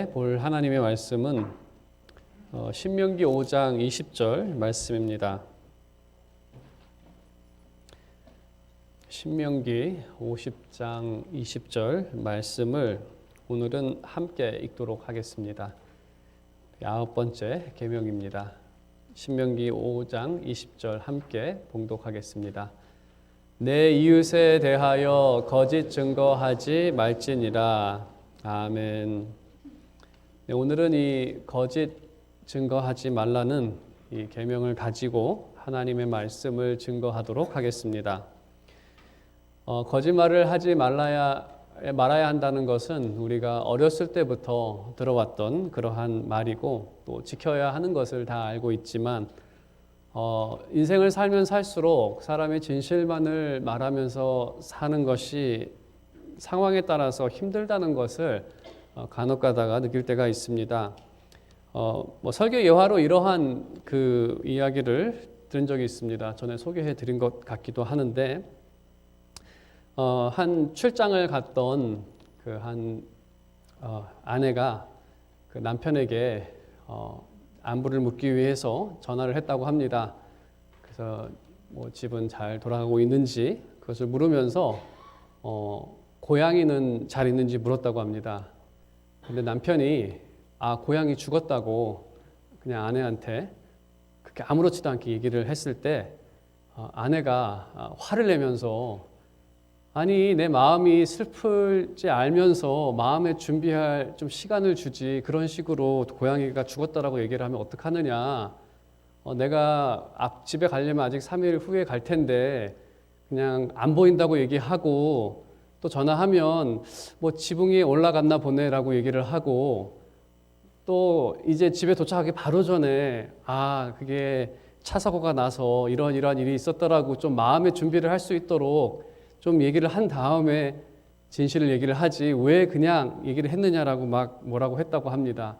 볼 하나님의 말씀은 신명기 5장 20절 말씀입니다. 신명기 50장 20절 말씀을 오늘은 함께 읽도록 하겠습니다. 9번째 계명입니다. 신명기 5장 20절 함께 봉독하겠습니다. 내 이웃에 대하여 거짓 증거하지 말지니라. 아멘. 네, 오늘은 이 거짓 증거하지 말라는 이 계명을 가지고 하나님의 말씀을 증거하도록 하겠습니다. 거짓말을 하지 말아야 한다는 것은 우리가 어렸을 때부터 들어왔던 그러한 말이고 또 지켜야 하는 것을 다 알고 있지만 인생을 살면 살수록 사람의 진실만을 말하면서 사는 것이 상황에 따라서 힘들다는 것을 간혹 가다가 느낄 때가 있습니다. 설교 예화로 이러한 그 이야기를 들은 적이 있습니다. 전에 소개해 드린 것 같기도 하는데 한 출장을 갔던 그 한 아내가 그 남편에게 안부를 묻기 위해서 전화를 했다고 합니다. 그래서 집은 잘 돌아가고 있는지 그것을 물으면서 고양이는 잘 있는지 물었다고 합니다. 근데 남편이 고양이 죽었다고 그냥 아내한테 그렇게 아무렇지도 않게 얘기를 했을 때 아내가 화를 내면서 아니 내 마음이 슬플지 알면서 마음에 준비할 좀 시간을 주지 그런 식으로 고양이가 죽었다라고 얘기를 하면 어떡하느냐. 내가 집에 가려면 아직 3일 후에 갈 텐데 그냥 안 보인다고 얘기하고 또 전화하면 지붕 위에 올라갔나 보네라고 얘기를 하고 또 이제 집에 도착하기 바로 전에 그게 차 사고가 나서 이러한 일이 있었더라고 좀 마음의 준비를 할 수 있도록 좀 얘기를 한 다음에 진실을 얘기를 하지 왜 그냥 얘기를 했느냐라고 막 뭐라고 했다고 합니다.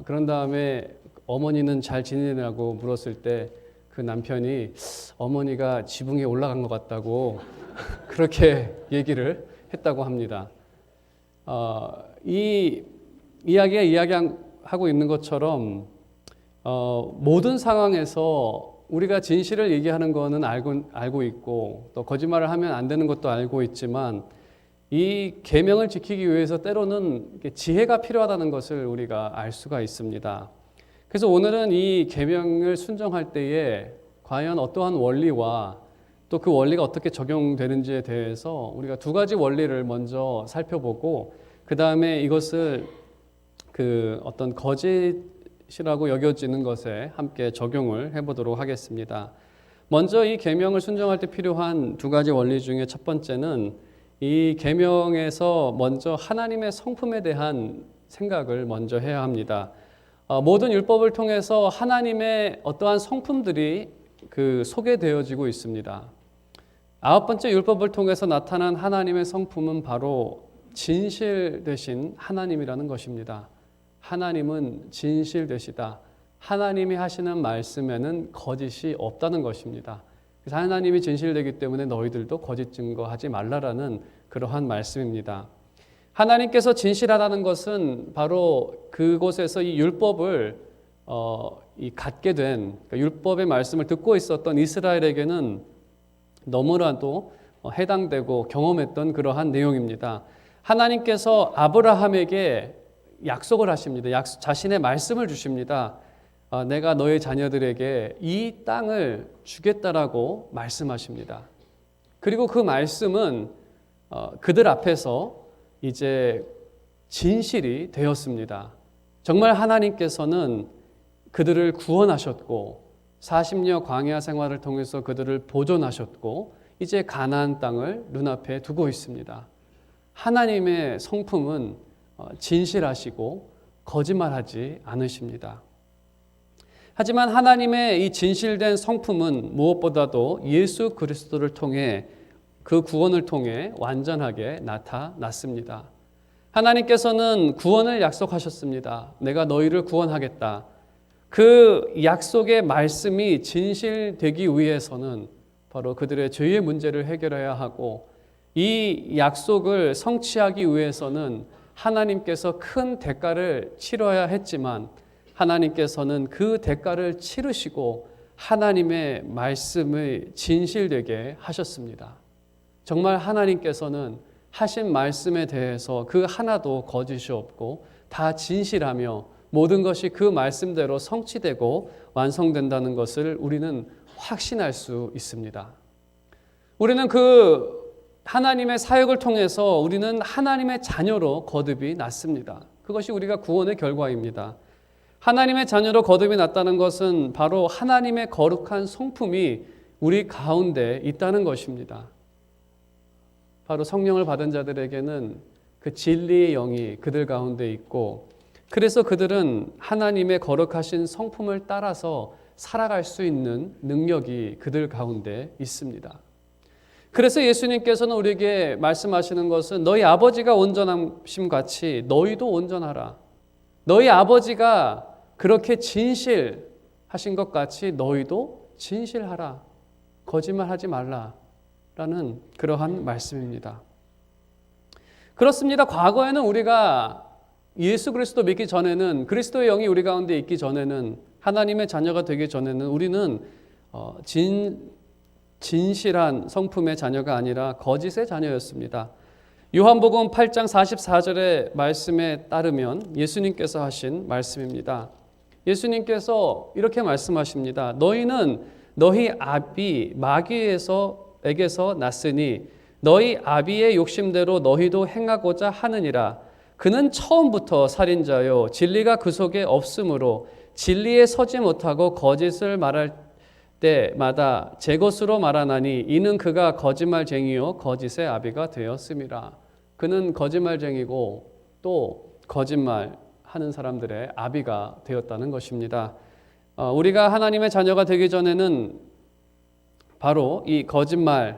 그런 다음에 어머니는 잘 지내냐고 물었을 때 그 남편이 어머니가 지붕에 올라간 것 같다고 그렇게 얘기를 했다고 합니다. 이 이야기가 이야기하고 있는 것처럼 모든 상황에서 우리가 진실을 얘기하는 것은 알고 있고 또 거짓말을 하면 안 되는 것도 알고 있지만 이 계명을 지키기 위해서 때로는 지혜가 필요하다는 것을 우리가 알 수가 있습니다. 그래서 오늘은 이 계명을 순종할 때에 과연 어떠한 원리와 또 그 원리가 어떻게 적용되는지에 대해서 우리가 두 가지 원리를 먼저 살펴보고 그 다음에 이것을 그 어떤 거짓이라고 여겨지는 것에 함께 적용을 해보도록 하겠습니다. 먼저 이 계명을 순종할 때 필요한 두 가지 원리 중에 첫 번째는 이 계명에서 먼저 하나님의 성품에 대한 생각을 먼저 해야 합니다. 모든 율법을 통해서 하나님의 어떠한 성품들이 소개되어지고 있습니다. 9번째 율법을 통해서 나타난 하나님의 성품은 바로 진실 되신 하나님이라는 것입니다. 하나님은 진실 되시다. 하나님이 하시는 말씀에는 거짓이 없다는 것입니다. 그래서 하나님이 진실되기 때문에 너희들도 거짓 증거하지 말라라는 그러한 말씀입니다. 하나님께서 진실하다는 것은 바로 그곳에서 이 율법을 갖게 된 율법의 말씀을 듣고 있었던 이스라엘에게는 너무나도 해당되고 경험했던 그러한 내용입니다. 하나님께서 아브라함에게 약속을 하십니다. 자신의 말씀을 주십니다. 내가 너의 자녀들에게 이 땅을 주겠다라고 말씀하십니다. 그리고 그 말씀은 그들 앞에서 이제 진실이 되었습니다. 정말 하나님께서는 그들을 구원하셨고 40년 광야 생활을 통해서 그들을 보존하셨고 이제 가나안 땅을 눈앞에 두고 있습니다. 하나님의 성품은 진실하시고 거짓말하지 않으십니다. 하지만 하나님의 이 진실된 성품은 무엇보다도 예수 그리스도를 통해 그 구원을 통해 완전하게 나타났습니다. 하나님께서는 구원을 약속하셨습니다. 내가 너희를 구원하겠다. 그 약속의 말씀이 진실되기 위해서는 바로 그들의 죄의 문제를 해결해야 하고 이 약속을 성취하기 위해서는 하나님께서 큰 대가를 치러야 했지만 하나님께서는 그 대가를 치르시고 하나님의 말씀을 진실되게 하셨습니다. 정말 하나님께서는 하신 말씀에 대해서 그 하나도 거짓이 없고 다 진실하며 모든 것이 그 말씀대로 성취되고 완성된다는 것을 우리는 확신할 수 있습니다. 우리는 그 하나님의 사역을 통해서 우리는 하나님의 자녀로 거듭이 났습니다. 그것이 우리가 구원의 결과입니다. 하나님의 자녀로 거듭이 났다는 것은 바로 하나님의 거룩한 성품이 우리 가운데 있다는 것입니다. 바로 성령을 받은 자들에게는 그 진리의 영이 그들 가운데 있고, 그래서 그들은 하나님의 거룩하신 성품을 따라서 살아갈 수 있는 능력이 그들 가운데 있습니다. 그래서 예수님께서는 우리에게 말씀하시는 것은 너희 아버지가 온전하심 같이 너희도 온전하라. 너희 아버지가 그렇게 진실하신 것 같이 너희도 진실하라. 거짓말하지 말라라는 그러한 말씀입니다. 그렇습니다. 과거에는 우리가 예수 그리스도 믿기 전에는, 그리스도의 영이 우리 가운데 있기 전에는, 하나님의 자녀가 되기 전에는 우리는 진실한 성품의 자녀가 아니라 거짓의 자녀였습니다. 요한복음 8장 44절의 말씀에 따르면 예수님께서 하신 말씀입니다. 예수님께서 이렇게 말씀하십니다. 너희는 너희 아비 마귀에게서 났으니 너희 아비의 욕심대로 너희도 행하고자 하느니라. 그는 처음부터 살인자요 진리가 그 속에 없으므로 진리에 서지 못하고 거짓을 말할 때마다 제 것으로 말하나니 이는 그가 거짓말쟁이요 거짓의 아비가 되었음이라. 그는 거짓말쟁이고 또 거짓말하는 사람들의 아비가 되었다는 것입니다. 우리가 하나님의 자녀가 되기 전에는 바로 이 거짓말의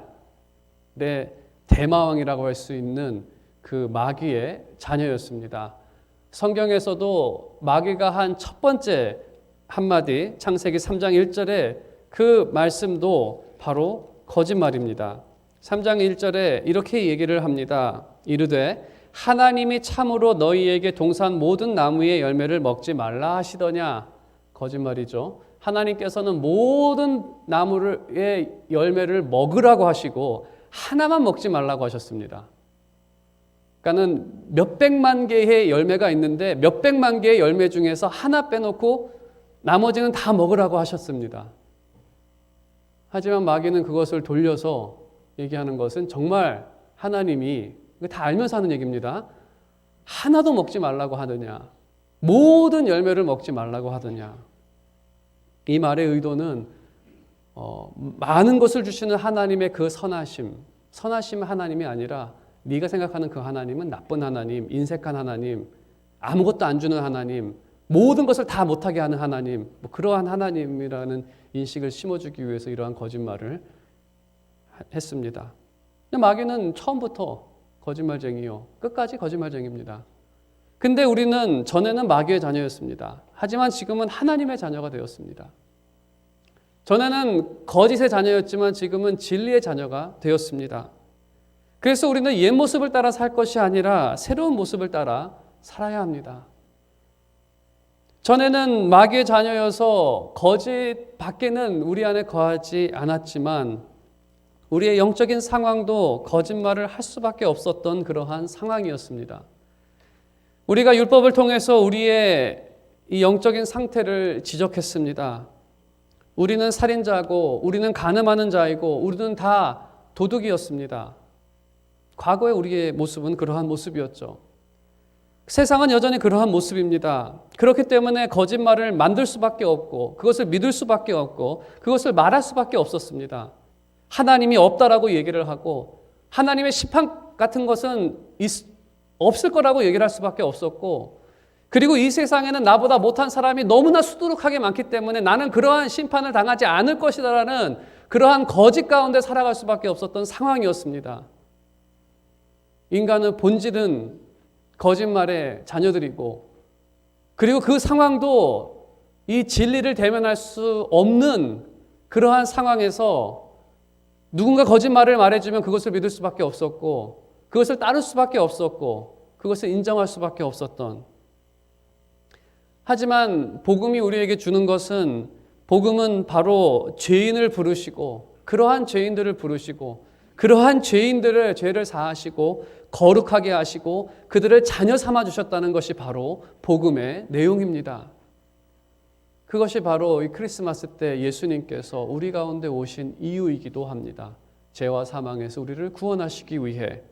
대마왕이라고 할 수 있는 그 마귀의 자녀였습니다. 성경에서도 마귀가 한 첫 번째 한마디, 창세기 3장 1절에 그 말씀도 바로 거짓말입니다. 3장 1절에 이렇게 얘기를 합니다. 이르되 하나님이 참으로 너희에게 동산 모든 나무의 열매를 먹지 말라 하시더냐. 거짓말이죠. 하나님께서는 모든 나무의 열매를 먹으라고 하시고 하나만 먹지 말라고 하셨습니다. 그러니까는 몇백만 개의 열매가 있는데 몇백만 개의 열매 중에서 하나 빼놓고 나머지는 다 먹으라고 하셨습니다. 하지만 마귀는 그것을 돌려서 얘기하는 것은 정말 하나님이 다 알면서 하는 얘기입니다. 하나도 먹지 말라고 하느냐, 모든 열매를 먹지 말라고 하느냐. 이 말의 의도는 많은 것을 주시는 하나님의 그 선하심 하나님이 아니라 네가 생각하는 그 하나님은 나쁜 하나님, 인색한 하나님, 아무것도 안 주는 하나님, 모든 것을 다 못하게 하는 하나님, 그러한 하나님이라는 인식을 심어주기 위해서 이러한 거짓말을 했습니다. 마귀는 처음부터 거짓말쟁이요, 끝까지 거짓말쟁이입니다. 근데 우리는 전에는 마귀의 자녀였습니다. 하지만 지금은 하나님의 자녀가 되었습니다. 전에는 거짓의 자녀였지만 지금은 진리의 자녀가 되었습니다. 그래서 우리는 옛 모습을 따라 살 것이 아니라 새로운 모습을 따라 살아야 합니다. 전에는 마귀의 자녀여서 거짓 밖에는 우리 안에 거하지 않았지만 우리의 영적인 상황도 거짓말을 할 수밖에 없었던 그러한 상황이었습니다. 우리가 율법을 통해서 우리의 이 영적인 상태를 지적했습니다. 우리는 살인자고, 우리는 간음하는 자이고, 우리는 다 도둑이었습니다. 과거의 우리의 모습은 그러한 모습이었죠. 세상은 여전히 그러한 모습입니다. 그렇기 때문에 거짓말을 만들 수밖에 없고, 그것을 믿을 수밖에 없고, 그것을 말할 수밖에 없었습니다. 하나님이 없다라고 얘기를 하고, 하나님의 심판 같은 것은 없을 거라고 얘기를 할 수밖에 없었고, 그리고 이 세상에는 나보다 못한 사람이 너무나 수두룩하게 많기 때문에 나는 그러한 심판을 당하지 않을 것이다라는 그러한 거짓 가운데 살아갈 수밖에 없었던 상황이었습니다. 인간의 본질은 거짓말의 자녀들이고, 그리고 그 상황도 이 진리를 대면할 수 없는 그러한 상황에서 누군가 거짓말을 말해주면 그것을 믿을 수밖에 없었고, 그것을 따를 수밖에 없었고, 그것을 인정할 수밖에 없었던. 하지만 복음이 우리에게 주는 것은, 복음은 바로 죄인을 부르시고, 그러한 죄인들을 부르시고, 그러한 죄인들을 죄를 사하시고 거룩하게 하시고 그들을 자녀 삼아 주셨다는 것이 바로 복음의 내용입니다. 그것이 바로 이 크리스마스 때 예수님께서 우리 가운데 오신 이유이기도 합니다. 죄와 사망에서 우리를 구원하시기 위해.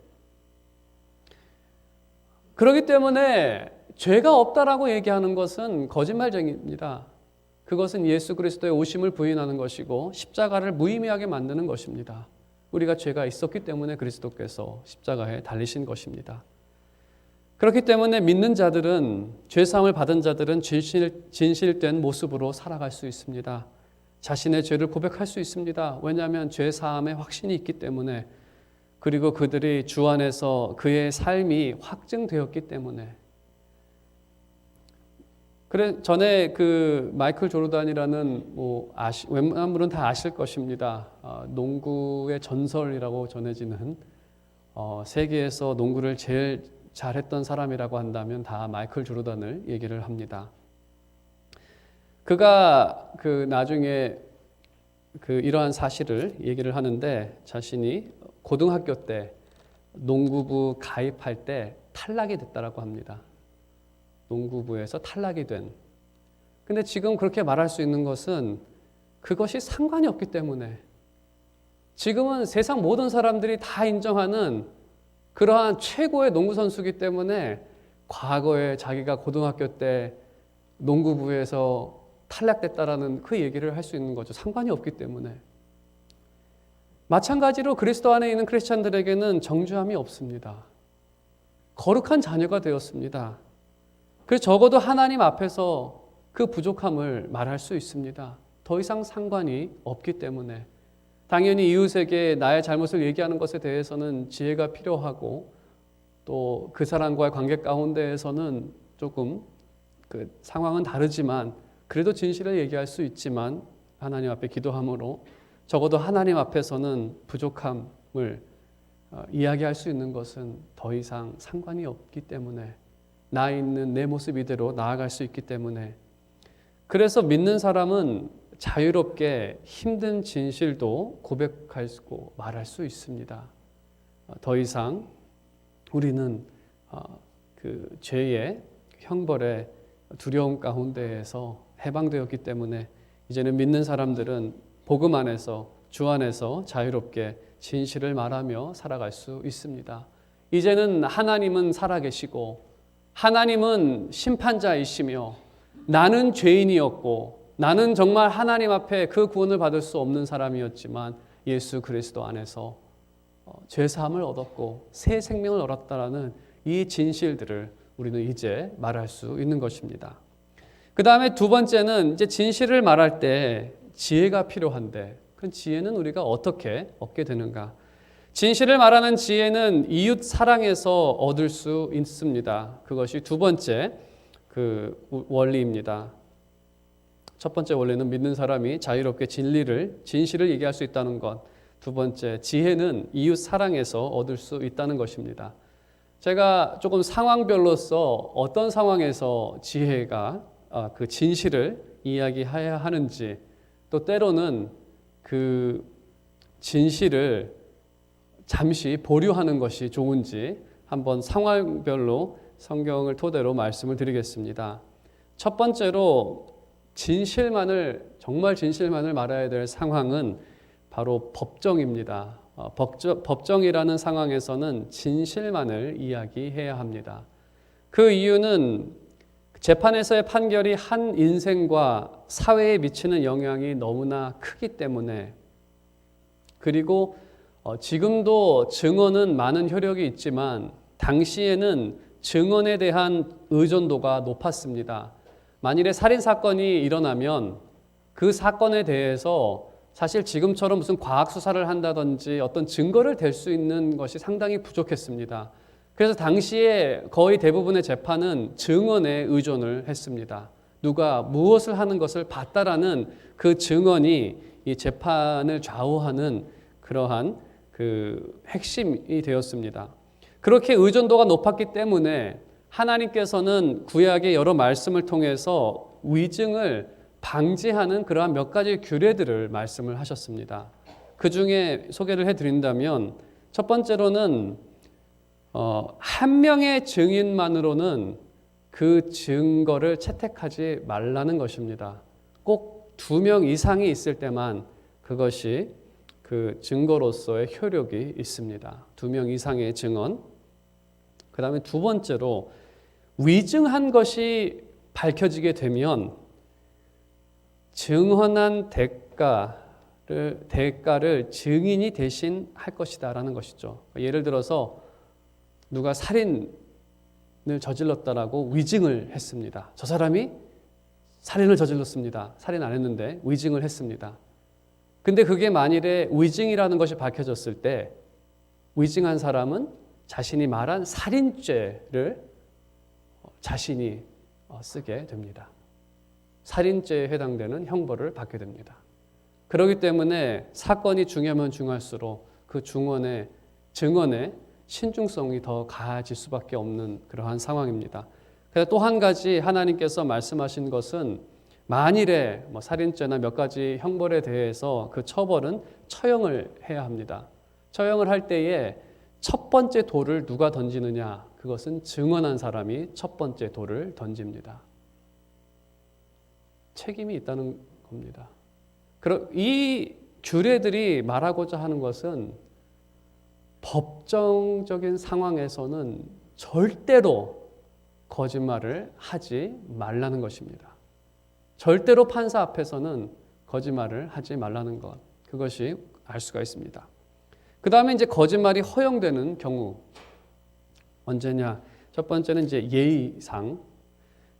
그렇기 때문에 죄가 없다라고 얘기하는 것은 거짓말쟁이입니다. 그것은 예수 그리스도의 오심을 부인하는 것이고 십자가를 무의미하게 만드는 것입니다. 우리가 죄가 있었기 때문에 그리스도께서 십자가에 달리신 것입니다. 그렇기 때문에 믿는 자들은, 죄사함을 받은 자들은 진실된 모습으로 살아갈 수 있습니다. 자신의 죄를 고백할 수 있습니다. 왜냐하면 죄사함의 확신이 있기 때문에, 그리고 그들이 주 안에서 그의 삶이 확증되었기 때문에. 그래, 전에 그 마이클 조르단이라는 웬만한 분은 다 아실 것입니다. 농구의 전설이라고 전해지는, 세계에서 농구를 제일 잘했던 사람이라고 한다면 다 마이클 조르단을 얘기를 합니다. 그가 그 나중에 이러한 사실을 얘기를 하는데, 자신이 고등학교 때 농구부 가입할 때 탈락이 됐다라고 합니다. 농구부에서 탈락이 된. 근데 지금 그렇게 말할 수 있는 것은 그것이 상관이 없기 때문에, 지금은 세상 모든 사람들이 다 인정하는 그러한 최고의 농구 선수이기 때문에, 과거에 자기가 고등학교 때 농구부에서 탈락됐다라는 그 얘기를 할 수 있는 거죠. 상관이 없기 때문에. 마찬가지로 그리스도 안에 있는 크리스찬들에게는 정죄함이 없습니다. 거룩한 자녀가 되었습니다. 그래서 적어도 하나님 앞에서 그 부족함을 말할 수 있습니다. 더 이상 상관이 없기 때문에. 당연히 이웃에게 나의 잘못을 얘기하는 것에 대해서는 지혜가 필요하고, 또 그 사람과의 관계 가운데에서는 조금 그 상황은 다르지만 그래도 진실을 얘기할 수 있지만, 하나님 앞에 기도함으로 적어도 하나님 앞에서는 부족함을 이야기할 수 있는 것은 더 이상 상관이 없기 때문에, 나 있는 내 모습 이대로 나아갈 수 있기 때문에. 그래서 믿는 사람은 자유롭게 힘든 진실도 고백하고 말할 수 있습니다. 더 이상 우리는 그 죄의 형벌의 두려움 가운데에서 해방되었기 때문에, 이제는 믿는 사람들은 복음 안에서, 주 안에서 자유롭게 진실을 말하며 살아갈 수 있습니다. 이제는 하나님은 살아계시고, 하나님은 심판자이시며, 나는 죄인이었고, 나는 정말 하나님 앞에 그 구원을 받을 수 없는 사람이었지만 예수 그리스도 안에서 죄사함을 얻었고 새 생명을 얻었다라는 이 진실들을 우리는 이제 말할 수 있는 것입니다. 그 다음에 두 번째는, 이제 진실을 말할 때 지혜가 필요한데, 그 지혜는 우리가 어떻게 얻게 되는가? 진실을 말하는 지혜는 이웃 사랑에서 얻을 수 있습니다. 그것이 두 번째 그 원리입니다. 첫 번째 원리는 믿는 사람이 자유롭게 진실을 얘기할 수 있다는 것. 두 번째, 지혜는 이웃 사랑에서 얻을 수 있다는 것입니다. 제가 조금 상황별로서 어떤 상황에서 지혜가 그 진실을 이야기해야 하는지, 또 때로는 그 진실을 잠시 보류하는 것이 좋은지 한번 상황별로 성경을 토대로 말씀을 드리겠습니다. 첫 번째로 정말 진실만을 말해야 될 상황은 바로 법정입니다. 법정이라는 상황에서는 진실만을 이야기해야 합니다. 그 이유는 재판에서의 판결이 한 인생과 사회에 미치는 영향이 너무나 크기 때문에, 그리고 지금도 증언은 많은 효력이 있지만 당시에는 증언에 대한 의존도가 높았습니다. 만일에 살인사건이 일어나면 그 사건에 대해서 사실 지금처럼 무슨 과학 수사를 한다든지 어떤 증거를 댈 수 있는 것이 상당히 부족했습니다. 그래서 당시에 거의 대부분의 재판은 증언에 의존을 했습니다. 누가 무엇을 하는 것을 봤다라는 그 증언이 이 재판을 좌우하는 그러한 그 핵심이 되었습니다. 그렇게 의존도가 높았기 때문에 하나님께서는 구약의 여러 말씀을 통해서 위증을 방지하는 그러한 몇 가지 규례들을 말씀을 하셨습니다. 그 중에 소개를 해드린다면 첫 번째로는 한 명의 증인만으로는 그 증거를 채택하지 말라는 것입니다. 꼭 2명 이상이 있을 때만 그것이 그 증거로서의 효력이 있습니다. 2명 이상의 증언. 그 다음에 두 번째로 위증한 것이 밝혀지게 되면 증언한 대가를 증인이 대신 할 것이다라는 것이죠. 예를 들어서 누가 살인을 저질렀다라고 위증을 했습니다. 저 사람이 살인을 저질렀습니다. 살인 안 했는데 위증을 했습니다. 근데 그게 만일에 위증이라는 것이 밝혀졌을 때 위증한 사람은 자신이 말한 살인죄를 자신이 쓰게 됩니다. 살인죄에 해당되는 형벌을 받게 됩니다. 그렇기 때문에 사건이 중요하면 중요할수록 그 증언의 신중성이 더 가해질 수밖에 없는 그러한 상황입니다. 그래서 또 한 가지 하나님께서 말씀하신 것은 만일에 살인죄나 몇 가지 형벌에 대해서 그 처벌은 처형을 해야 합니다. 처형을 할 때에 첫 번째 돌을 누가 던지느냐, 그것은 증언한 사람이 첫 번째 돌을 던집니다. 책임이 있다는 겁니다. 이 규례들이 말하고자 하는 것은 법정적인 상황에서는 절대로 거짓말을 하지 말라는 것입니다. 절대로 판사 앞에서는 거짓말을 하지 말라는 것, 그것이 알 수가 있습니다. 그 다음에 이제 거짓말이 허용되는 경우 언제냐? 첫 번째는 이제 예의상.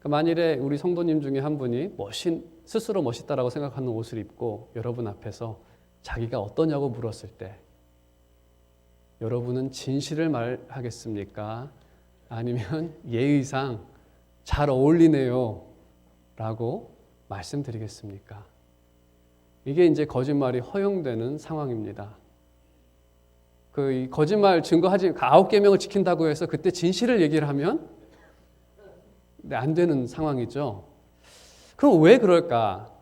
만일에 우리 성도님 중에 한 분이 스스로 멋있다라고 생각하는 옷을 입고 여러분 앞에서 자기가 어떠냐고 물었을 때 여러분은 진실을 말하겠습니까? 아니면 예의상 잘 어울리네요 라고 말씀드리겠습니까? 이게 이제 거짓말이 허용되는 상황입니다. 그 거짓말 증거하지 9계명을 지킨다고 해서 그때 진실을 얘기를 하면 안 되는 상황이죠. 그럼 왜 그럴까?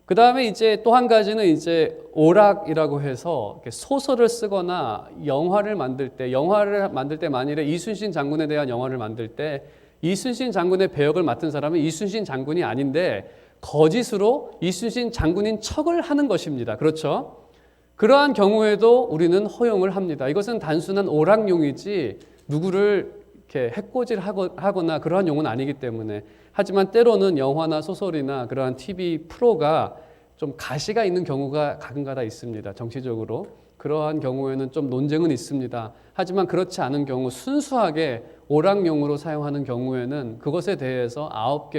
그 다음에 이제 또 한 가지는 이제 오락이라고 해서 소설을 쓰거나 영화를 만들 때 만일에 이순신 장군에 대한 영화를 만들 때 이순신 장군의 배역을 맡은 사람은 이순신 장군이 아닌데 거짓으로 이순신 장군인 척을 하는 것입니다. 그렇죠? 그러한 경우에도 우리는 허용을 합니다. 이것은 단순한 오락용이지 누구를 이렇게 해코지하거나 그러한 용은 아니기 때문에. 하지만 때로는 영화나 소설이나 그러한 TV 프로가 좀 가시가 있는 경우가 가끔가다 있습니다. 정치적으로. 그러한 경우에는 좀 논쟁은 있습니다. 하지만 그렇지 않은 경우 순수하게 오락용으로 사용하는 경우에는 그것에 대해서 아홉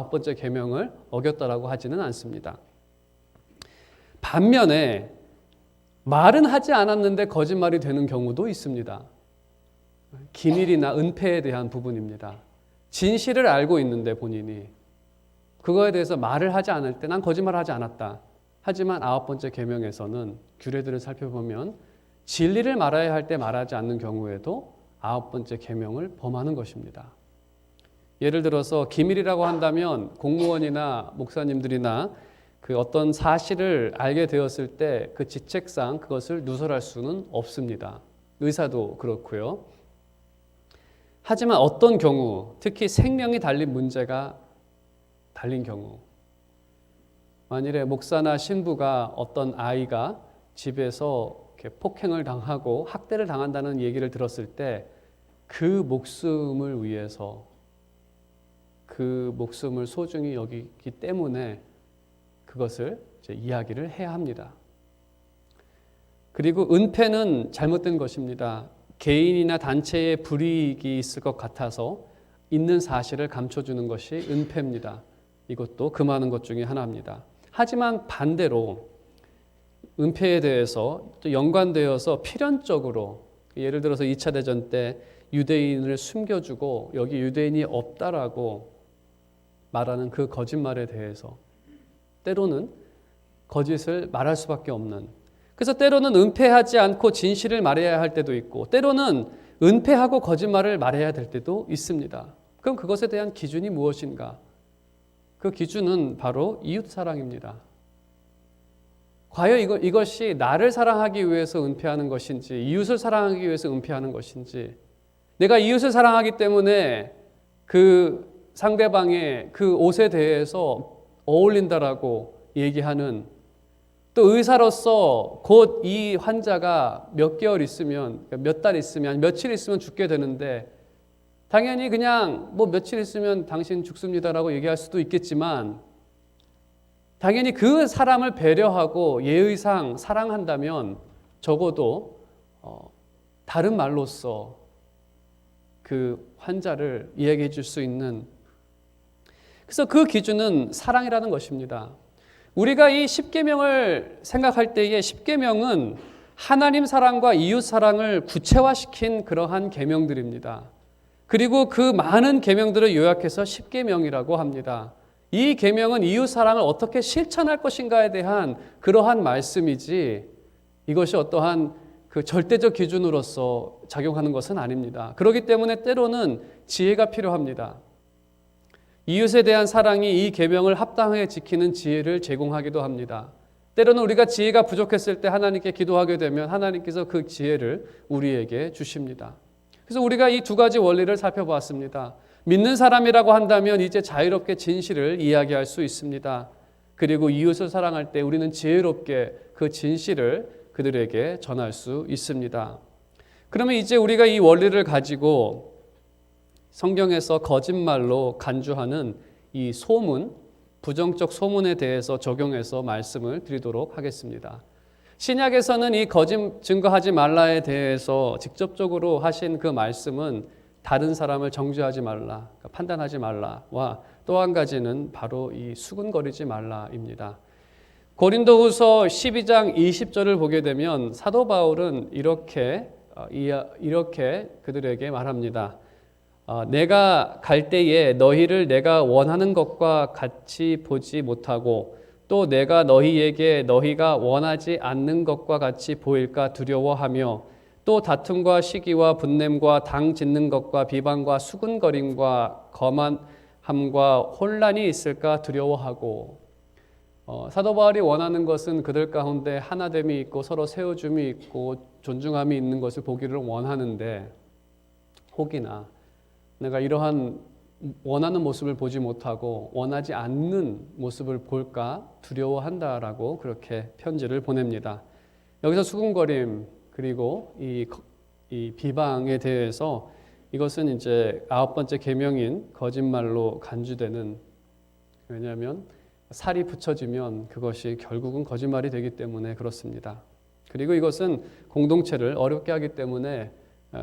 번째 계명을 어겼다라고 하지는 않습니다. 반면에 말은 하지 않았는데 거짓말이 되는 경우도 있습니다. 기밀이나 은폐에 대한 부분입니다. 진실을 알고 있는데 본인이 그거에 대해서 말을 하지 않을 때 난 거짓말을 하지 않았다. 하지만 9번째 계명에서는 규례들을 살펴보면 진리를 말해야 할 때 말하지 않는 경우에도 9번째 계명을 범하는 것입니다. 예를 들어서 기밀이라고 한다면 공무원이나 목사님들이나 그 어떤 사실을 알게 되었을 때 그 직책상 그것을 누설할 수는 없습니다. 의사도 그렇고요. 하지만 어떤 경우, 특히 생명이 달린 문제가 달린 경우, 만일에 목사나 신부가 어떤 아이가 집에서 이렇게 폭행을 당하고 학대를 당한다는 얘기를 들었을 때 그 목숨을 위해서 그 목숨을 소중히 여기기 때문에 그것을 이제 이야기를 해야 합니다. 그리고 은폐는 잘못된 것입니다. 개인이나 단체에 불이익이 있을 것 같아서 있는 사실을 감춰주는 것이 은폐입니다. 이것도 금하는 것 중에 하나입니다. 하지만 반대로 은폐에 대해서 또 연관되어서 필연적으로 예를 들어서 2차 대전 때 유대인을 숨겨주고 여기 유대인이 없다라고 말하는 그 거짓말에 대해서 때로는 거짓을 말할 수밖에 없는, 그래서 때로는 은폐하지 않고 진실을 말해야 할 때도 있고 때로는 은폐하고 거짓말을 말해야 될 때도 있습니다. 그럼 그것에 대한 기준이 무엇인가? 그 기준은 바로 이웃사랑입니다. 과연 이것이 나를 사랑하기 위해서 은폐하는 것인지 이웃을 사랑하기 위해서 은폐하는 것인지 내가 이웃을 사랑하기 때문에 그 상대방의 그 옷에 대해서 어울린다라고 얘기하는 또 의사로서 곧 이 환자가 몇 개월 있으면 몇 달 있으면 며칠 있으면 죽게 되는데 당연히 그냥 뭐 며칠 있으면 당신 죽습니다라고 얘기할 수도 있겠지만 당연히 그 사람을 배려하고 예의상 사랑한다면 적어도 다른 말로써 그 환자를 이야기해 줄 수 있는 그래서 그 기준은 사랑이라는 것입니다. 우리가 이 십계명을 생각할 때에 십계명은 하나님 사랑과 이웃 사랑을 구체화시킨 그러한 계명들입니다. 그리고 그 많은 계명들을 요약해서 십계명이라고 합니다. 이 계명은 이웃 사랑을 어떻게 실천할 것인가에 대한 그러한 말씀이지 이것이 어떠한 그 절대적 기준으로서 작용하는 것은 아닙니다. 그렇기 때문에 때로는 지혜가 필요합니다. 이웃에 대한 사랑이 이 계명을 합당하게 지키는 지혜를 제공하기도 합니다. 때로는 우리가 지혜가 부족했을 때 하나님께 기도하게 되면 하나님께서 그 지혜를 우리에게 주십니다. 그래서 우리가 이 두 가지 원리를 살펴보았습니다. 믿는 사람이라고 한다면 이제 자유롭게 진실을 이야기할 수 있습니다. 그리고 이웃을 사랑할 때 우리는 지혜롭게 그 진실을 그들에게 전할 수 있습니다. 그러면 이제 우리가 이 원리를 가지고 성경에서 거짓말로 간주하는 이 소문, 부정적 소문에 대해서 적용해서 말씀을 드리도록 하겠습니다. 신약에서는 이 거짓 증거하지 말라에 대해서 직접적으로 하신 그 말씀은 다른 사람을 정죄하지 말라, 판단하지 말라와 또 한 가지는 바로 이 수군거리지 말라입니다. 고린도후서 12장 20절을 보게 되면 사도 바울은 이렇게 그들에게 말합니다. 내가 갈 때에 너희를 내가 원하는 것과 같이 보지 못하고 또 내가 너희에게 너희가 원하지 않는 것과 같이 보일까 두려워하며 또 다툼과 시기와 분냄과 당 짓는 것과 비방과 수군거림과 거만함과 혼란이 있을까 두려워하고 사도 바울이 원하는 것은 그들 가운데 하나됨이 있고 서로 세워줌이 있고 존중함이 있는 것을 보기를 원하는데 혹이나 내가 이러한 원하는 모습을 보지 못하고 원하지 않는 모습을 볼까 두려워한다라고 그렇게 편지를 보냅니다. 여기서 수군거림 그리고 이 비방에 대해서 이것은 이제 9번째 계명인 거짓말로 간주되는 왜냐하면 살이 붙여지면 그것이 결국은 거짓말이 되기 때문에 그렇습니다. 그리고 이것은 공동체를 어렵게 하기 때문에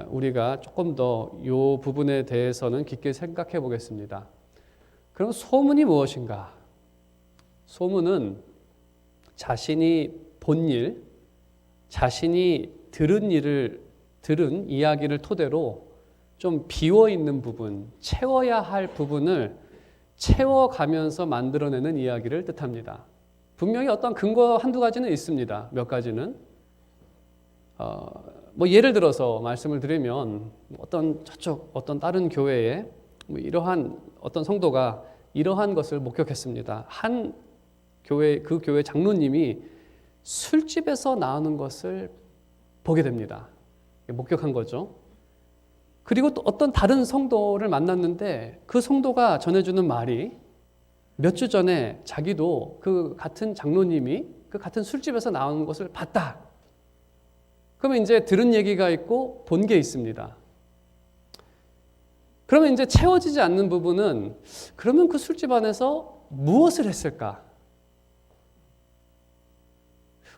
우리가 조금 더 이 부분에 대해서는 깊게 생각해 보겠습니다. 그럼 소문이 무엇인가? 소문은 자신이 본 일, 자신이 들은 이야기를 토대로 좀 비어 있는 부분, 채워야 할 부분을 채워가면서 만들어내는 이야기를 뜻합니다. 분명히 어떤 근거 한두 가지는 있습니다. 몇 가지는. 예를 들어서 말씀을 드리면 어떤 다른 교회에 이러한 어떤 성도가 이러한 것을 목격했습니다. 한 그 교회 장로님이 술집에서 나오는 것을 보게 됩니다. 목격한 거죠. 그리고 또 어떤 다른 성도를 만났는데 그 성도가 전해주는 말이 몇 주 전에 자기도 그 같은 장로님이 그 같은 술집에서 나오는 것을 봤다. 그러면 이제 들은 얘기가 있고 본 게 있습니다. 그러면 이제 채워지지 않는 부분은 그러면 그 술집 안에서 무엇을 했을까?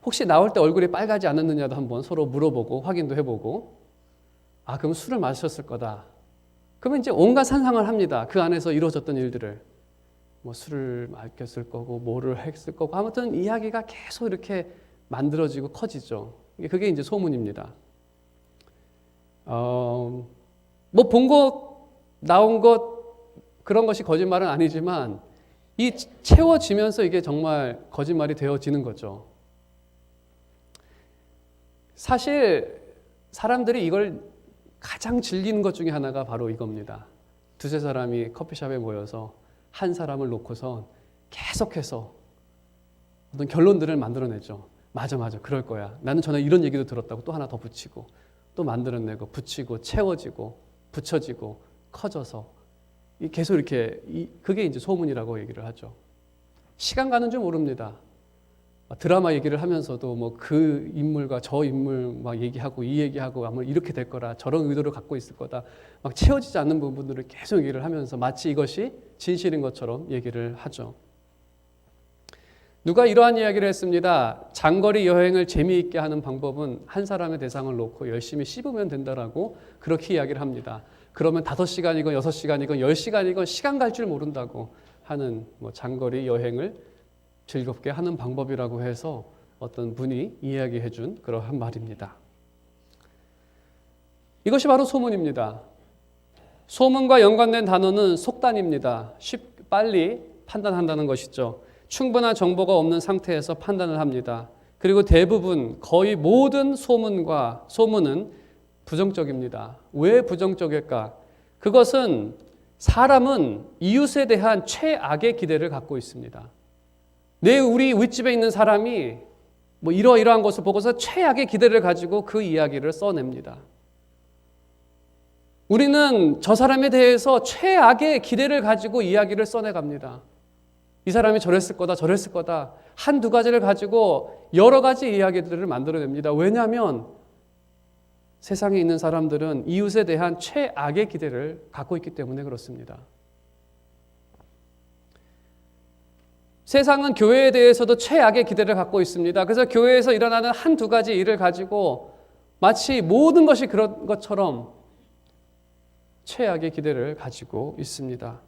혹시 나올 때 얼굴이 빨가지 않았느냐도 한번 서로 물어보고 확인도 해보고 그럼 술을 마셨을 거다. 그러면 이제 온갖 상상을 합니다. 그 안에서 이루어졌던 일들을. 술을 마셨을 거고 뭐를 했을 거고 아무튼 이야기가 계속 이렇게 만들어지고 커지죠. 그게 이제 소문입니다. 본 것, 나온 것 그런 것이 거짓말은 아니지만 채워지면서 이게 정말 거짓말이 되어지는 거죠. 사실 사람들이 이걸 가장 즐기는 것 중에 하나가 바로 이겁니다. 두세 사람이 커피숍에 모여서 한 사람을 놓고서 계속해서 어떤 결론들을 만들어내죠. 맞아, 그럴 거야. 나는 전에 이런 얘기도 들었다고 또 하나 더 붙이고 또 만들어내고 붙이고 채워지고 붙여지고 커져서 계속 이렇게 그게 이제 소문이라고 얘기를 하죠. 시간 가는 줄 모릅니다. 드라마 얘기를 하면서도 뭐 그 인물과 저 인물 막 얘기하고 이 얘기하고 아마 이렇게 될 거라 저런 의도를 갖고 있을 거다. 막 채워지지 않는 부분들을 계속 얘기를 하면서 마치 이것이 진실인 것처럼 얘기를 하죠. 누가 이러한 이야기를 했습니다. 장거리 여행을 재미있게 하는 방법은 한 사람의 대상을 놓고 열심히 씹으면 된다라고 그렇게 이야기를 합니다. 그러면 5시간이건 6시간이건 10시간이건 시간 갈 줄 모른다고 하는 장거리 여행을 즐겁게 하는 방법이라고 해서 어떤 분이 이야기해 준 그러한 말입니다. 이것이 바로 소문입니다. 소문과 연관된 단어는 속단입니다. 빨리 판단한다는 것이죠. 충분한 정보가 없는 상태에서 판단을 합니다. 그리고 대부분 거의 모든 소문은 부정적입니다. 왜 부정적일까? 그것은 사람은 이웃에 대한 최악의 기대를 갖고 있습니다. 우리 윗집에 있는 사람이 이러이러한 것을 보고서 최악의 기대를 가지고 그 이야기를 써냅니다. 우리는 저 사람에 대해서 최악의 기대를 가지고 이야기를 써내갑니다. 이 사람이 저랬을 거다. 한두 가지를 가지고 여러 가지 이야기들을 만들어냅니다. 왜냐하면 세상에 있는 사람들은 이웃에 대한 최악의 기대를 갖고 있기 때문에 그렇습니다. 세상은 교회에 대해서도 최악의 기대를 갖고 있습니다. 그래서 교회에서 일어나는 한두 가지 일을 가지고 마치 모든 것이 그런 것처럼 최악의 기대를 가지고 있습니다.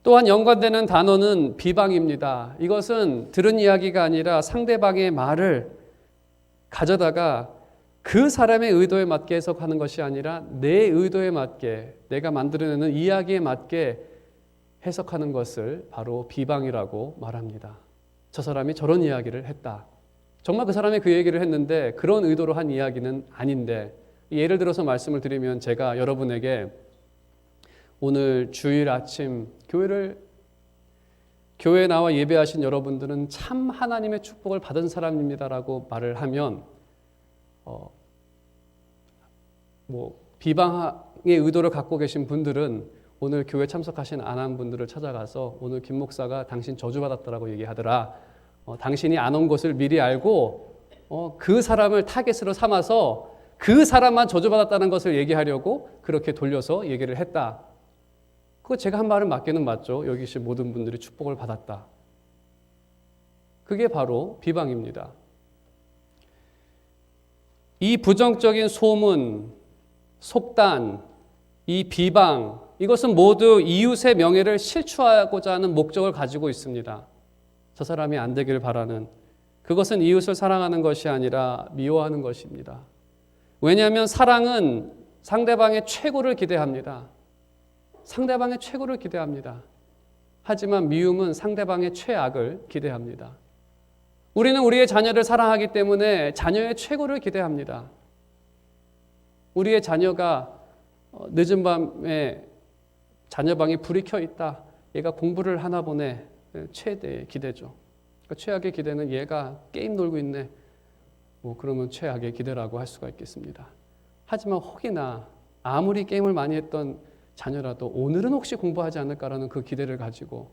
또한 연관되는 단어는 비방입니다. 이것은 들은 이야기가 아니라 상대방의 말을 가져다가 그 사람의 의도에 맞게 해석하는 것이 아니라 내 의도에 맞게, 내가 만들어내는 이야기에 맞게 해석하는 것을 바로 비방이라고 말합니다. 저 사람이 저런 이야기를 했다. 정말 그 사람이 그 얘기를 했는데 그런 의도로 한 이야기는 아닌데, 예를 들어서 말씀을 드리면 제가 여러분에게 오늘 주일 아침 교회에 나와 예배하신 여러분들은 참 하나님의 축복을 받은 사람입니다라고 말을 하면 비방의 의도를 갖고 계신 분들은 오늘 교회 참석하신 안 한 분들을 찾아가서 오늘 김 목사가 당신 저주받았다라고 얘기하더라. 당신이 안 온 것을 미리 알고 그 사람을 타겟으로 삼아서 그 사람만 저주받았다는 것을 얘기하려고 그렇게 돌려서 얘기를 했다. 그거 제가 한 말은 맞기는 맞죠. 여기 계신 모든 분들이 축복을 받았다. 그게 바로 비방입니다. 이 부정적인 소문, 속단, 이 비방, 이것은 모두 이웃의 명예를 실추하고자 하는 목적을 가지고 있습니다. 저 사람이 안 되길 바라는, 그것은 이웃을 사랑하는 것이 아니라 미워하는 것입니다. 왜냐하면 사랑은 상대방의 최고를 기대합니다. 상대방의 최고를 기대합니다. 하지만 미움은 상대방의 최악을 기대합니다. 우리는 우리의 자녀를 사랑하기 때문에 자녀의 최고를 기대합니다. 우리의 자녀가 늦은 밤에 자녀방에 불이 켜 있다. 얘가 공부를 하나 보네. 최대의 기대죠. 그러니까 최악의 기대는 얘가 게임 놀고 있네. 그러면 최악의 기대라고 할 수가 있겠습니다. 하지만 혹이나 아무리 게임을 많이 했던 자녀라도 오늘은 혹시 공부하지 않을까라는 그 기대를 가지고,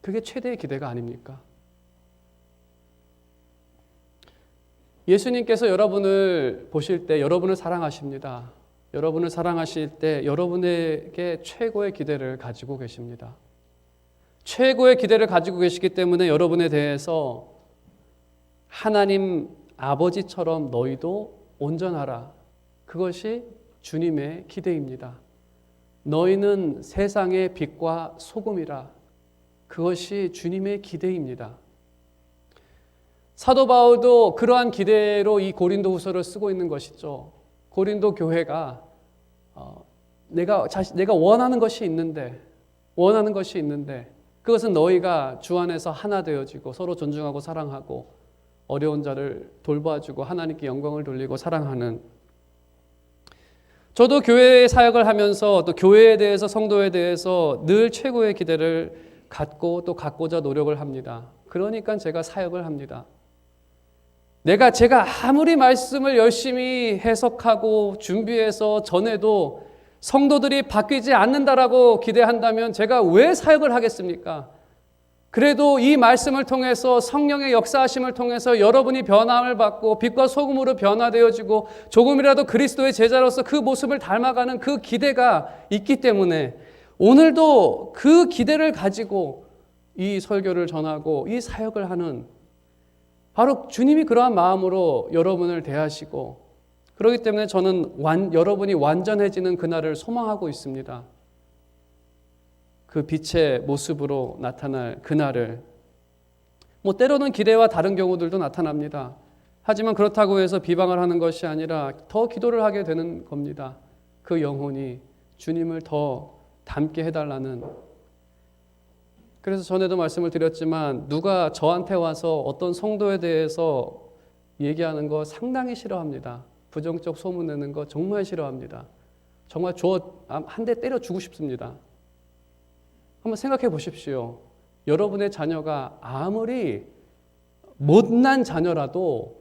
그게 최대의 기대가 아닙니까? 예수님께서 여러분을 보실 때 여러분을 사랑하십니다. 여러분을 사랑하실 때 여러분에게 최고의 기대를 가지고 계십니다. 최고의 기대를 가지고 계시기 때문에 여러분에 대해서 하나님 아버지처럼 너희도 온전하라. 그것이 주님의 기대입니다. 너희는 세상의 빛과 소금이라. 그것이 주님의 기대입니다. 사도 바울도 그러한 기대로 이 고린도 후서를 쓰고 있는 것이죠. 고린도 교회가 내가 원하는 것이 있는데 그것은 너희가 주 안에서 하나 되어지고 서로 존중하고 사랑하고 어려운 자를 돌봐주고 하나님께 영광을 돌리고 사랑하는, 저도 교회 사역을 하면서 또 교회에 대해서 성도에 대해서 늘 최고의 기대를 갖고 또 갖고자 노력을 합니다. 그러니까 제가 사역을 합니다. 제가 아무리 말씀을 열심히 해석하고 준비해서 전해도 성도들이 바뀌지 않는다라고 기대한다면 제가 왜 사역을 하겠습니까? 그래도 이 말씀을 통해서 성령의 역사하심을 통해서 여러분이 변함을 받고 빛과 소금으로 변화되어지고 조금이라도 그리스도의 제자로서 그 모습을 닮아가는 그 기대가 있기 때문에 오늘도 그 기대를 가지고 이 설교를 전하고 이 사역을 하는, 바로 주님이 그러한 마음으로 여러분을 대하시고, 그렇기 때문에 저는 여러분이 완전해지는 그날을 소망하고 있습니다. 그 빛의 모습으로 나타날 그날을. 때로는 기대와 다른 경우들도 나타납니다. 하지만 그렇다고 해서 비방을 하는 것이 아니라 더 기도를 하게 되는 겁니다. 그 영혼이 주님을 더 닮게 해달라는. 그래서 전에도 말씀을 드렸지만 누가 저한테 와서 어떤 성도에 대해서 얘기하는 거 상당히 싫어합니다. 부정적 소문내는 거 정말 싫어합니다. 정말 한 대 때려 주고 싶습니다. 한번 생각해 보십시오. 여러분의 자녀가 아무리 못난 자녀라도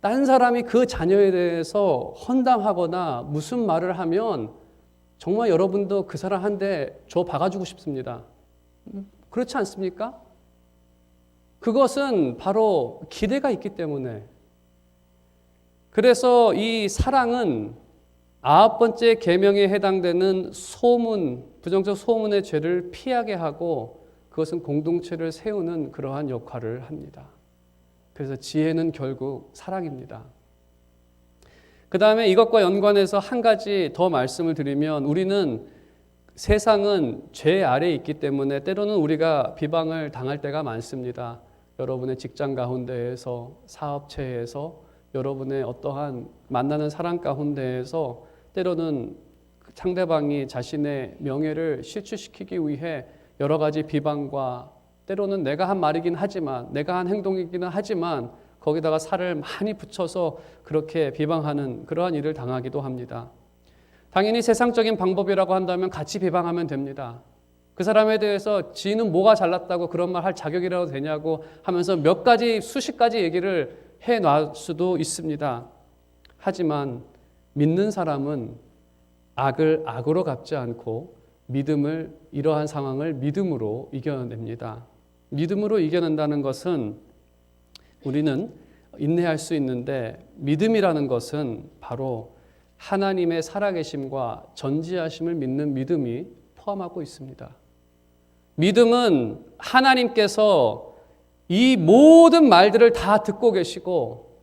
딴 사람이 그 자녀에 대해서 헌담하거나 무슨 말을 하면 정말 여러분도 그 사람 한 대 줘 박아주고 싶습니다. 그렇지 않습니까? 그것은 바로 기대가 있기 때문에. 그래서 이 사랑은 9번째 계명에 해당되는 소문, 부정적 소문의 죄를 피하게 하고 그것은 공동체를 세우는 그러한 역할을 합니다. 그래서 지혜는 결국 사랑입니다. 그 다음에 이것과 연관해서 한 가지 더 말씀을 드리면, 우리는 세상은 죄 아래에 있기 때문에 때로는 우리가 비방을 당할 때가 많습니다. 여러분의 직장 가운데에서, 사업체에서, 여러분의 어떠한 만나는 사람 가운데에서 때로는 상대방이 자신의 명예를 실추시키기 위해 여러 가지 비방과, 때로는 내가 한 말이긴 하지만, 내가 한 행동이기는 하지만 거기다가 살을 많이 붙여서 그렇게 비방하는 그러한 일을 당하기도 합니다. 당연히 세상적인 방법이라고 한다면 같이 비방하면 됩니다. 그 사람에 대해서 지는 뭐가 잘났다고 그런 말 할 자격이라도 되냐고 하면서 몇 가지, 수십 가지 얘기를 해놓을 수도 있습니다. 하지만 믿는 사람은 악을 악으로 갚지 않고 이러한 상황을 믿음으로 이겨냅니다. 믿음으로 이겨낸다는 것은 우리는 인내할 수 있는데, 믿음이라는 것은 바로 하나님의 살아계심과 전지하심을 믿는 믿음이 포함하고 있습니다. 믿음은 하나님께서 이 모든 말들을 다 듣고 계시고,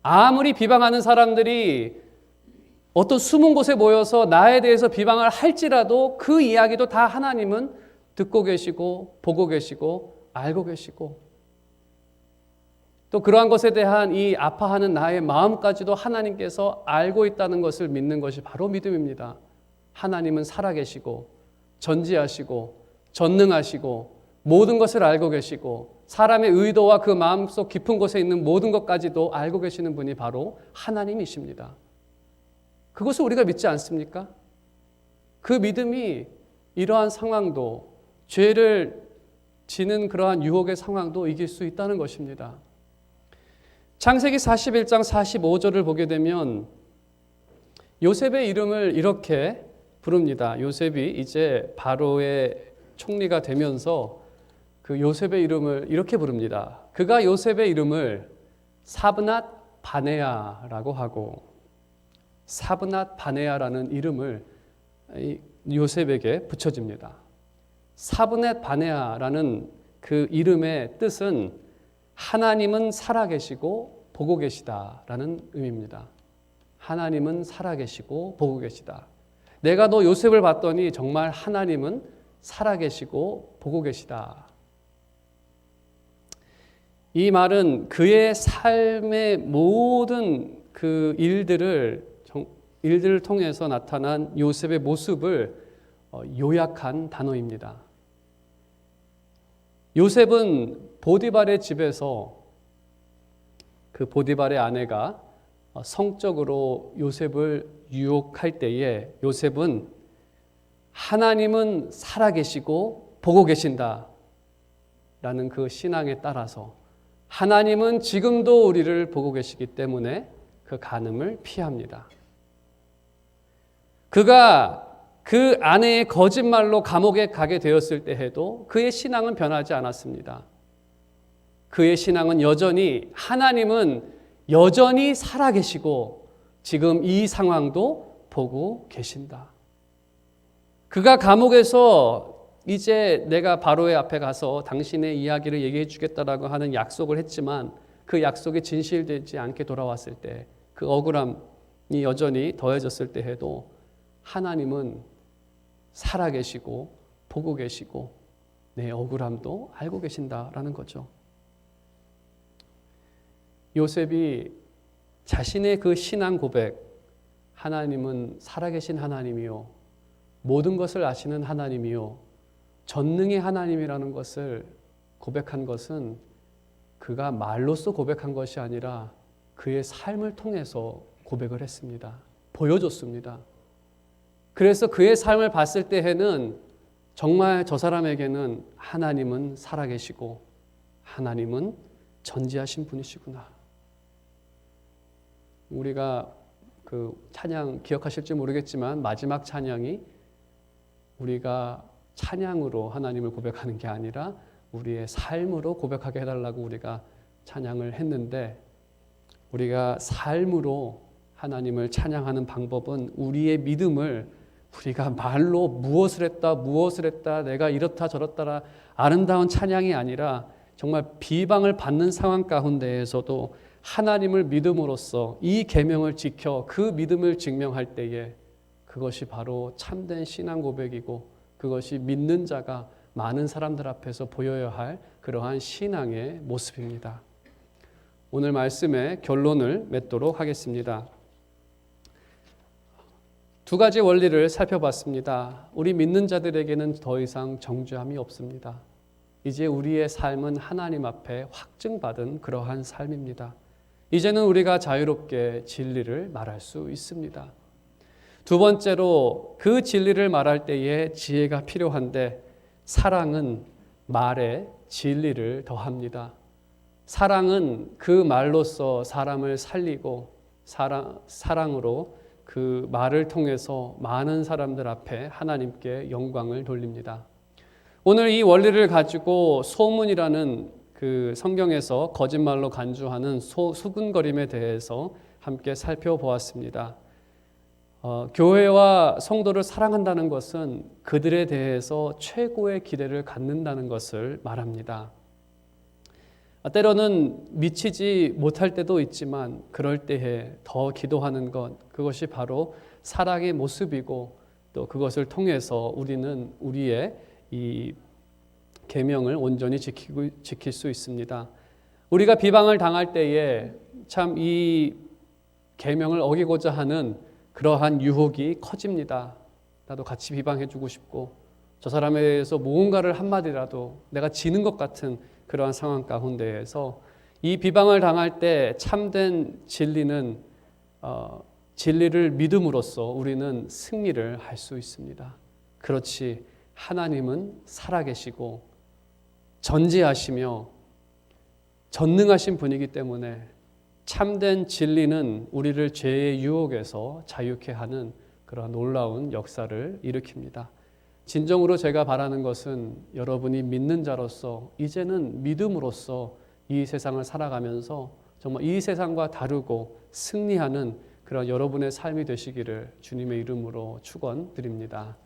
아무리 비방하는 사람들이 어떤 숨은 곳에 모여서 나에 대해서 비방을 할지라도 그 이야기도 다 하나님은 듣고 계시고 보고 계시고 알고 계시고, 또 그러한 것에 대한 이 아파하는 나의 마음까지도 하나님께서 알고 있다는 것을 믿는 것이 바로 믿음입니다. 하나님은 살아계시고 전지하시고 전능하시고 모든 것을 알고 계시고 사람의 의도와 그 마음속 깊은 곳에 있는 모든 것까지도 알고 계시는 분이 바로 하나님이십니다. 그것을 우리가 믿지 않습니까? 그 믿음이 이러한 상황도, 죄를 지는 그러한 유혹의 상황도 이길 수 있다는 것입니다. 창세기 41장 45절을 보게 되면 요셉의 이름을 이렇게 부릅니다. 요셉이 이제 바로의 총리가 되면서 그 요셉의 이름을 이렇게 부릅니다. 그가 요셉의 이름을 사브낫 바네아라고 하고, 사브낫 바네아라는 이름을 요셉에게 붙여집니다. 사브낫 바네아라는 그 이름의 뜻은 하나님은 살아계시고 보고 계시다라는 의미입니다. 하나님은 살아계시고 보고 계시다. 내가 너 요셉을 봤더니 정말 하나님은 살아계시고 보고 계시다. 이 말은 그의 삶의 모든 그 일들을 통해서 나타난 요셉의 모습을 요약한 단어입니다. 요셉은 보디발의 집에서 그 보디발의 아내가 성적으로 요셉을 유혹할 때에 요셉은 하나님은 살아계시고 보고 계신다 라는 그 신앙에 따라서 하나님은 지금도 우리를 보고 계시기 때문에 그 간음을 피합니다. 그가 그 아내의 거짓말로 감옥에 가게 되었을 때 해도 그의 신앙은 변하지 않았습니다. 그의 신앙은 여전히 하나님은 여전히 살아계시고 지금 이 상황도 보고 계신다. 그가 감옥에서 이제 내가 바로의 앞에 가서 당신의 이야기를 얘기해 주겠다라고 하는 약속을 했지만 그 약속이 진실되지 않게 돌아왔을 때 그 억울함이 여전히 더해졌을 때 해도 하나님은 살아계시고 보고 계시고 내 억울함도 알고 계신다라는 거죠. 요셉이 자신의 그 신앙 고백, 하나님은 살아계신 하나님이요 모든 것을 아시는 하나님이요 전능의 하나님이라는 것을 고백한 것은 그가 말로써 고백한 것이 아니라 그의 삶을 통해서 고백을 했습니다. 보여줬습니다. 그래서 그의 삶을 봤을 때에는 정말 저 사람에게는 하나님은 살아계시고 하나님은 전지하신 분이시구나. 우리가 그 찬양 기억하실지 모르겠지만 마지막 찬양이 우리가 찬양으로 하나님을 고백하는 게 아니라 우리의 삶으로 고백하게 해달라고 우리가 찬양을 했는데 우리가 삶으로 하나님을 찬양하는 방법은 우리의 믿음을 우리가 말로 무엇을 했다 내가 이렇다 저렇다 아름다운 찬양이 아니라 정말 비방을 받는 상황 가운데에서도 하나님을 믿음으로써 이 계명을 지켜 그 믿음을 증명할 때에 그것이 바로 참된 신앙 고백이고 그것이 믿는 자가 많은 사람들 앞에서 보여야 할 그러한 신앙의 모습입니다. 오늘 말씀의 결론을 맺도록 하겠습니다. 두 가지 원리를 살펴봤습니다. 우리 믿는 자들에게는 더 이상 정죄함이 없습니다. 이제 우리의 삶은 하나님 앞에 확증받은 그러한 삶입니다. 이제는 우리가 자유롭게 진리를 말할 수 있습니다. 두 번째로 그 진리를 말할 때에 지혜가 필요한데 사랑은 말에 진리를 더합니다. 사랑은 그 말로써 사람을 살리고 사랑으로 그 말을 통해서 많은 사람들 앞에 하나님께 영광을 돌립니다. 오늘 이 원리를 가지고 소문이라는 그 성경에서 거짓말로 간주하는 수군거림에 대해서 함께 살펴보았습니다. 교회와 성도를 사랑한다는 것은 그들에 대해서 최고의 기대를 갖는다는 것을 말합니다. 때로는 미치지 못할 때도 있지만 그럴 때에 더 기도하는 것, 그것이 바로 사랑의 모습이고 또 그것을 통해서 우리는 우리의 이 계명을 온전히 지킬 수 있습니다. 우리가 비방을 당할 때에 참 이 계명을 어기고자 하는 그러한 유혹이 커집니다. 나도 같이 비방해주고 싶고 저 사람에 대해서 무언가를 한마디라도 내가 지는 것 같은 그러한 상황 가운데에서 이 비방을 당할 때 참된 진리는 진리를 믿음으로써 우리는 승리를 할 수 있습니다. 그렇지 하나님은 살아계시고 전지하시며 전능하신 분이기 때문에 참된 진리는 우리를 죄의 유혹에서 자유케 하는 그런 놀라운 역사를 일으킵니다. 진정으로 제가 바라는 것은 여러분이 믿는 자로서 이제는 믿음으로써 이 세상을 살아가면서 정말 이 세상과 다르고 승리하는 그런 여러분의 삶이 되시기를 주님의 이름으로 축원드립니다.